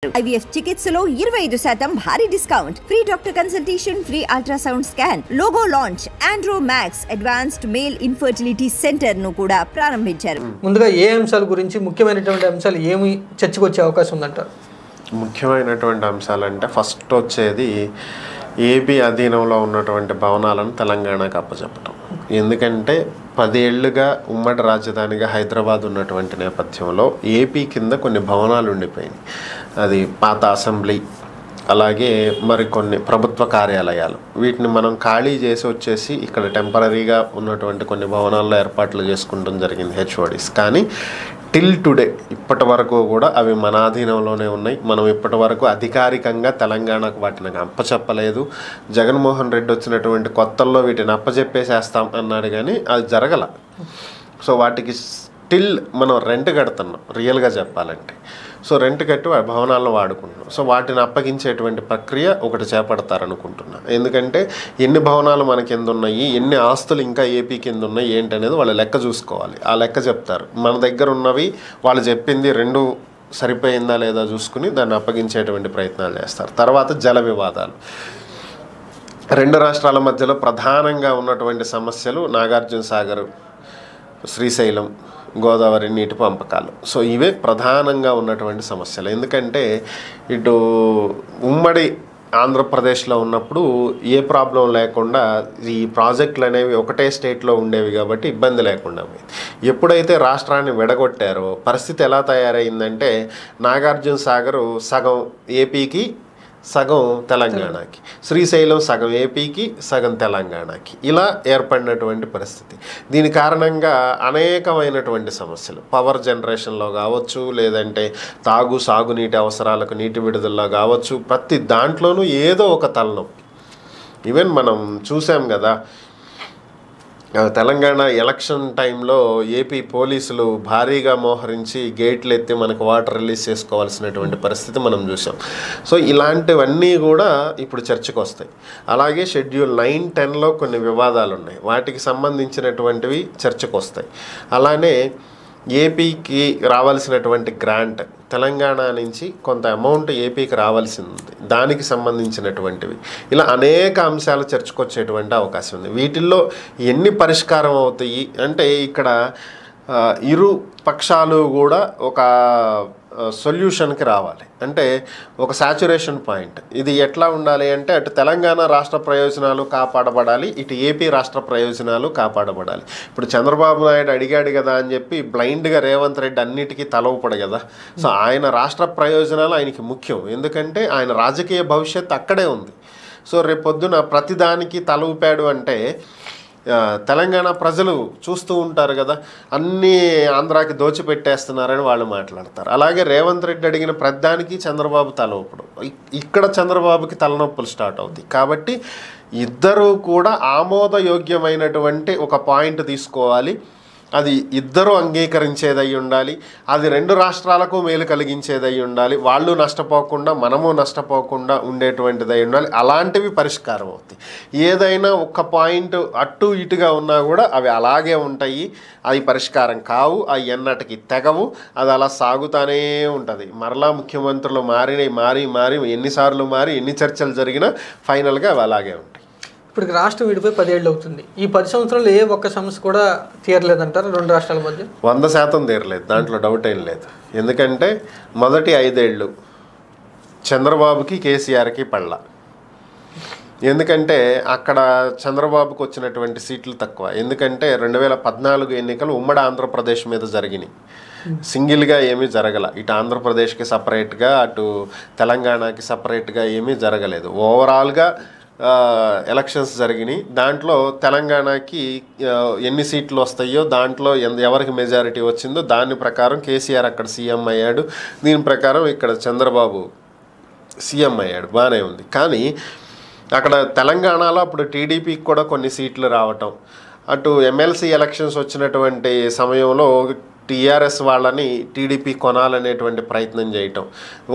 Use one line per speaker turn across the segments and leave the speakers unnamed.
IVF చికిత్సలో 25% భారీ discount, free doctor consultation, free ultrasound scan, logo launch, Andro max advanced male infertility centre ను కూడా ప్రారంభించారు.
ముందుగా ఏ అంశాల గురించి ముఖ్యమైనటువంటి అంశాలు ఏమి చర్చకు వచ్చే అవకాశం ఉందంటారు?
ముఖ్యమైనటువంటి అంశాలంటే ఫస్ట్ వచ్చేది ఏపీ అధీనంలో ఉన్నటువంటి భవనాలను తెలంగాణకు అప్పచెప్పటం. ఎందుకంటే 10 ఏళ్లుగా ఉమ్మడి రాజధానిగా హైదరాబాద్ ఉన్నటువంటి నేపథ్యంలో ఏపీ కింద కొన్ని భవనాలు ఉండిపోయినాయి. అది పాత అసెంబ్లీ, అలాగే మరికొన్ని ప్రభుత్వ కార్యాలయాలు. వీటిని మనం ఖాళీ చేసి వచ్చేసి ఇక్కడ టెంపరీగా ఉన్నటువంటి కొన్ని భవనాల్లో ఏర్పాట్లు చేసుకుంటం జరిగింది, హెచ్ఓడిస్. కానీ టిల్ టుడే ఇప్పటి వరకు కూడా అవి మన ఆధీనంలోనే ఉన్నాయి. మనం ఇప్పటి వరకు అధికారికంగా తెలంగాణకు వాటిని అప్పచెప్పలేదు. జగన్మోహన్ రెడ్డి వచ్చినటువంటి కొత్తల్లో వీటిని అప్పచెప్పేసేస్తాం అన్నాడు, కానీ అది జరగల. సో వాటికి స్టిల్ మనం రెంట్ కడుతున్నాం రియల్గా చెప్పాలంటే. సో రెంట్ కట్టి భవనాలను వాడుకుంటున్నాం. సో వాటిని అప్పగించేటువంటి ప్రక్రియ ఒకటి చేపడతారనుకుంటున్నాను. ఎందుకంటే ఎన్ని భవనాలు మన కింద ఉన్నాయి, ఎన్ని ఆస్తులు ఇంకా ఏపీ కింద ఉన్నాయి ఏంటనేది వాళ్ళు లెక్క చూసుకోవాలి. ఆ లెక్క చెప్తారు. మన దగ్గర ఉన్నవి వాళ్ళు చెప్పింది రెండు సరిపోయిందా లేదా చూసుకుని దాన్ని అప్పగించేటువంటి ప్రయత్నాలు చేస్తారు. తర్వాత జల వివాదాలు. రెండు రాష్ట్రాల మధ్యలో ప్రధానంగా ఉన్నటువంటి సమస్యలు నాగార్జున సాగర్, శ్రీశైలం, గోదావరి నీటి పంపకాలు. సో ఇవే ప్రధానంగా ఉన్నటువంటి సమస్యలు. ఎందుకంటే ఇటు ఉమ్మడి ఆంధ్రప్రదేశ్లో ఉన్నప్పుడు ఏ ప్రాబ్లం లేకుండా ఈ ప్రాజెక్టులు అనేవి ఒకటే స్టేట్లో ఉండేవి కాబట్టి ఇబ్బంది లేకుండా పోయింది. ఎప్పుడైతే రాష్ట్రాన్ని విడగొట్టారో పరిస్థితి ఎలా తయారైందంటే నాగార్జున సాగర్ సగం ఏపీకి, సగం తెలంగాణకి, శ్రీశైలం సగం ఏపీకి, సగం తెలంగాణకి, ఇలా ఏర్పడినటువంటి పరిస్థితి. దీని కారణంగా అనేకమైనటువంటి సమస్యలు పవర్ జనరేషన్లో కావచ్చు, లేదంటే సాగునీటి అవసరాలకు నీటి విడుదలలో కావచ్చు, ప్రతి దాంట్లోనూ ఏదో ఒక తలనొప్పి. ఈవెన్ మనం చూసాం కదా, తెలంగాణ ఎలక్షన్ టైంలో ఏపీ పోలీసులు భారీగా మోహరించి గేట్లు ఎత్తి మనకు వాటర్ రిలీజ్ చేసుకోవాల్సినటువంటి పరిస్థితి మనం చూసాం. సో ఇలాంటివన్నీ కూడా ఇప్పుడు చర్చకు వస్తాయి. అలాగే షెడ్యూల్ 9, 10లో కొన్ని వివాదాలు ఉన్నాయి, వాటికి సంబంధించినటువంటివి చర్చకు వస్తాయి. అలానే ఏపీకి రావాల్సినటువంటి గ్రాంట్, తెలంగాణ నుంచి కొంత అమౌంట్ ఏపీకి రావాల్సింది, దానికి సంబంధించినటువంటివి, ఇలా అనేక అంశాలు చర్చకొచ్చేటువంటి అవకాశం ఉంది. వీటిల్లో ఎన్ని పరిష్కారం అవుతాయి అంటే ఇక్కడ ఇరు పక్షాలు కూడా ఒక సొల్యూషన్కి రావాలి. అంటే ఒక సాచురేషన్ పాయింట్. ఇది ఎట్లా ఉండాలి అంటే అటు తెలంగాణ రాష్ట్ర ప్రయోజనాలు కాపాడబడాలి, ఇటు ఏపీ రాష్ట్ర ప్రయోజనాలు కాపాడబడాలి. ఇప్పుడు చంద్రబాబు నాయుడు అడిగాడు కదా అని చెప్పి బ్లైండ్గా రేవంత్ రెడ్డి అన్నిటికీ తలవపడు కదా. సో ఆయన రాష్ట్ర ప్రయోజనాలు ఆయనకి ముఖ్యం. ఎందుకంటే ఆయన రాజకీయ భవిష్యత్తు అక్కడే ఉంది. సో రేపొద్దున ప్రతిదానికి తల ఊపాడు అంటే తెలంగాణ ప్రజలు చూస్తూ ఉంటారు కదా, అన్నీ ఆంధ్రాకి దోచిపెట్టేస్తున్నారని వాళ్ళు మాట్లాడతారు. అలాగే రేవంత్ రెడ్డి అడిగిన ప్రతిదానికి చంద్రబాబు తలనొప్పుడు, ఇక్కడ చంద్రబాబుకి తలనొప్పులు స్టార్ట్ అవుతాయి. కాబట్టి ఇద్దరూ కూడా ఆమోదయోగ్యమైనటువంటి ఒక పాయింట్ తీసుకోవాలి. అది ఇద్దరు అంగీకరించేదై ఉండాలి. అది రెండు రాష్ట్రాలకు మేలు కలిగించేదై ఉండాలి. వాళ్ళు నష్టపోకుండా మనము నష్టపోకుండా ఉండేటువంటిదై ఉండాలి. అలాంటివి పరిష్కారం అవుతాయి. ఏదైనా ఒక పాయింట్ అటు ఇటుగా ఉన్నా కూడా అవి అలాగే ఉంటాయి. అవి పరిష్కారం కావు, అవి ఎన్నటికి తెగవు. అది అలా సాగుతూనే ఉంటుంది. మరలా ముఖ్యమంత్రులు మారి ఎన్నిసార్లు మారి ఎన్ని చర్చలు జరిగినా ఫైనల్గా అవి అలాగే ఉంటాయి.
ఇప్పుడు రాష్ట్రం విడిపోయి 10 ఏళ్ళు అవుతుంది. ఈ 10 సంవత్సరాలు ఏ ఒక్క సమస్య కూడా తీరలేదంటారు రెండు రాష్ట్రాల మధ్య?
100% తీరలేదు, దాంట్లో డౌట్ ఏం లేదు. ఎందుకంటే మొదటి 5 ఏళ్ళు చంద్రబాబుకి కేసీఆర్కి పళ్ళ. ఎందుకంటే అక్కడ చంద్రబాబుకు వచ్చినటువంటి సీట్లు తక్కువ. ఎందుకంటే 2014 ఎన్నికలు ఉమ్మడి ఆంధ్రప్రదేశ్ మీద జరిగినాయి, సింగిల్గా ఏమీ జరగల. ఇటు ఆంధ్రప్రదేశ్కి సపరేట్గా, అటు తెలంగాణకి సపరేట్గా ఏమీ జరగలేదు. ఓవరాల్గా ఎలక్షన్స్ జరిగినాయి. దాంట్లో తెలంగాణకి ఎన్ని సీట్లు వస్తాయో దాంట్లో ఎవరికి మెజారిటీ వచ్చిందో దాని ప్రకారం కేసీఆర్ అక్కడ సీఎం అయ్యాడు. దీని ప్రకారం ఇక్కడ చంద్రబాబు సీఎం అయ్యాడు, బాగానే ఉంది. కానీ అక్కడ తెలంగాణలో అప్పుడు టీడీపీకి కూడా కొన్ని సీట్లు రావటం, అటు ఎమ్మెల్సీ ఎలక్షన్స్ వచ్చినటువంటి సమయంలో టీఆర్ఎస్ వాళ్ళని టీడీపీ కొనాలనేటువంటి ప్రయత్నం చేయటం,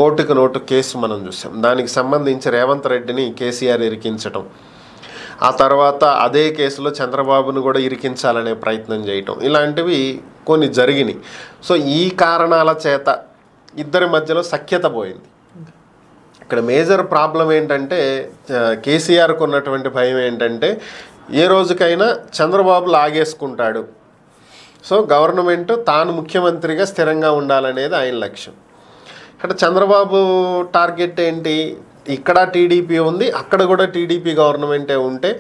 ఓటుకు నోటు కేసు మనం చూసాం. దానికి సంబంధించి రేవంత్ రెడ్డిని కేసీఆర్ ఇరికించటం, ఆ తర్వాత అదే కేసులో చంద్రబాబును కూడా ఇరికించాలనే ప్రయత్నం చేయటం, ఇలాంటివి కొన్ని జరిగినాయి. సో ఈ కారణాల చేత ఇద్దరి మధ్యలో సఖ్యత పోయింది. ఇక్కడ మేజర్ ప్రాబ్లం ఏంటంటే కేసీఆర్కు ఉన్నటువంటి భయం ఏంటంటే ఏ రోజుకైనా చంద్రబాబు లాగేసుకుంటాడు. సో గవర్నమెంట్ తాను ముఖ్యమంత్రిగా స్థిరంగా ఉండాలనేది ఆయన లక్ష్యం. ఇక్కడ చంద్రబాబు టార్గెట్ ఏంటి? ఇక్కడ టీడీపీ ఉంది, అక్కడ కూడా టీడీపీ గవర్నమెంటే ఉంటే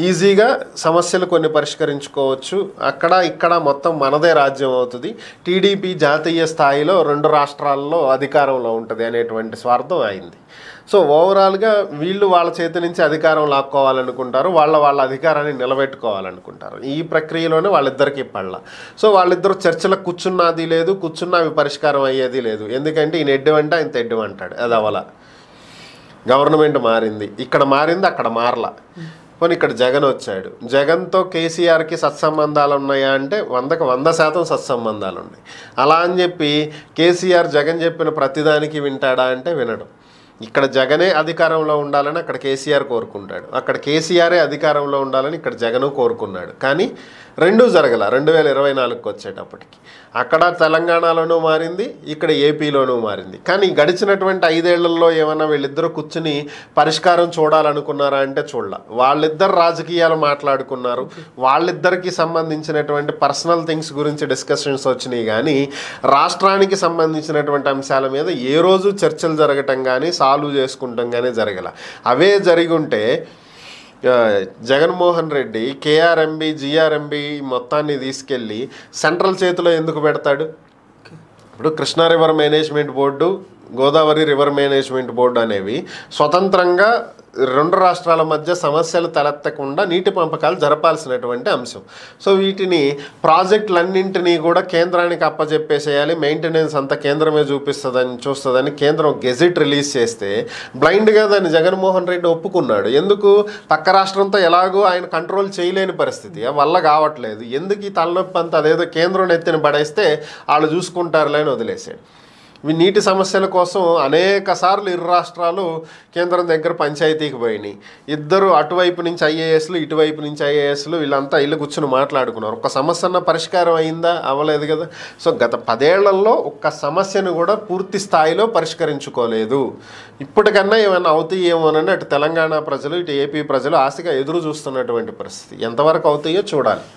ఈజీగా సమస్యలు కొన్ని పరిష్కరించుకోవచ్చు. అక్కడ ఇక్కడ మొత్తం మనదే రాజ్యం అవుతుంది. టీడీపీ జాతీయ స్థాయిలో 2 రాష్ట్రాల్లో అధికారంలో ఉంటుంది అనేటువంటి స్వార్థం అయింది. సో ఓవరాల్గా వీళ్ళు వాళ్ళ చేతి నుంచి అధికారం లాక్కోవాలనుకుంటారు, వాళ్ళ అధికారాన్ని నిలబెట్టుకోవాలనుకుంటారు. ఈ ప్రక్రియలోనే వాళ్ళిద్దరికీ పళ్ళ. సో వాళ్ళిద్దరు చర్చలకు కూర్చున్నది లేదు, కూర్చున్న అవి పరిష్కారం అయ్యేది లేదు. ఎందుకంటే ఈయన ఎడ్డమంటే ఆయన తెడ్డమంటాడు. అది అవల. గవర్నమెంట్ మారింది, ఇక్కడ మారింది, అక్కడ మారలా. పోనీ ఇక్కడ జగన్ వచ్చాడు, జగన్తో కేసీఆర్కి సత్సంబంధాలు ఉన్నాయా అంటే 100కి 100% సత్సంబంధాలు ఉన్నాయి. అలా అని చెప్పి కేసీఆర్ జగన్ చెప్పిన ప్రతిదానికి వింటాడా అంటే వినడు. ఇక్కడ జగనే అధికారంలో ఉండాలని అక్కడ కేసీఆర్ కోరుకుంటాడు, అక్కడ కేసీఆరే అధికారంలో ఉండాలని ఇక్కడ జగన్ కోరుకున్నాడు. కానీ రెండూ జరగల. 2024కి వచ్చేటప్పటికి అక్కడ తెలంగాణలోనూ మారింది, ఇక్కడ ఏపీలోనూ మారింది. కానీ గడిచినటువంటి 5 ఏళ్లలో ఏమన్నా వీళ్ళిద్దరూ కూర్చుని పరిష్కారం చూడాలనుకున్నారా అంటే చూడాల. వాళ్ళిద్దరు రాజకీయాలు మాట్లాడుకున్నారు, వాళ్ళిద్దరికి సంబంధించినటువంటి పర్సనల్ థింగ్స్ గురించి డిస్కషన్స్ వచ్చినాయి. కానీ రాష్ట్రానికి సంబంధించినటువంటి అంశాల మీద ఏ రోజు చర్చలు జరగటం కానీ సాల్వ్ చేసుకుంటాం కానీ జరగల. అవే జరిగి ఉంటే జగన్మోహన్ రెడ్డి కేఆర్ఎంబి జిఆర్ఎంబి మొత్తాన్ని తీసుకెళ్ళి సెంట్రల్ చేతిలో ఎందుకు పెడతాడు? ఇప్పుడు Krishna river management board, Godavari river management board అనేవి స్వతంత్రంగా 2 రాష్ట్రాల మధ్య సమస్యలు తలెత్తకుండా నీటి పంపకాలు జరపాల్సినటువంటి అంశం. సో వీటిని ప్రాజెక్టులన్నింటినీ కూడా కేంద్రానికి అప్పచెప్పేసేయాలి, మెయింటెనెన్స్ అంతా కేంద్రమే చూస్తుందని కేంద్రం గెజిట్ రిలీజ్ చేస్తే బ్లైండ్గా దాన్ని జగన్మోహన్ రెడ్డి ఒప్పుకున్నాడు. ఎందుకు? పక్క రాష్ట్రంతో ఎలాగో ఆయన కంట్రోల్ చేయలేని పరిస్థితి, వల్ల కావట్లేదు. ఎందుకు ఈ తలనొప్పి అంతా? అదేదో కేంద్రం ఎత్తిన పడేస్తే వాళ్ళు చూసుకుంటారులే అని వదిలేసాడు. ఈ నీటి సమస్యల కోసం అనేక సార్లు 2 రాష్ట్రాలు కేంద్రం దగ్గర పంచాయతీకి పోయినాయి. ఇద్దరు అటువైపు నుంచి ఐఏఎస్లు, ఇటువైపు నుంచి ఐఏఎస్లు, వీళ్ళంతా ఇల్లు కూర్చుని మాట్లాడుకున్నారు. ఒక్క సమస్య పరిష్కారం అయిందా? అవ్వలేదు కదా. సో గత 10 ఏళ్లలో ఒక్క సమస్యను కూడా పూర్తి స్థాయిలో పరిష్కరించుకోలేదు. ఇప్పటికన్నా ఏమైనా అవుతాయేమోనని అటు తెలంగాణ ప్రజలు, ఇటు ఏపీ ప్రజలు ఆశగా ఎదురు చూస్తున్నటువంటి పరిస్థితి. ఎంతవరకు అవుతాయో చూడాలి.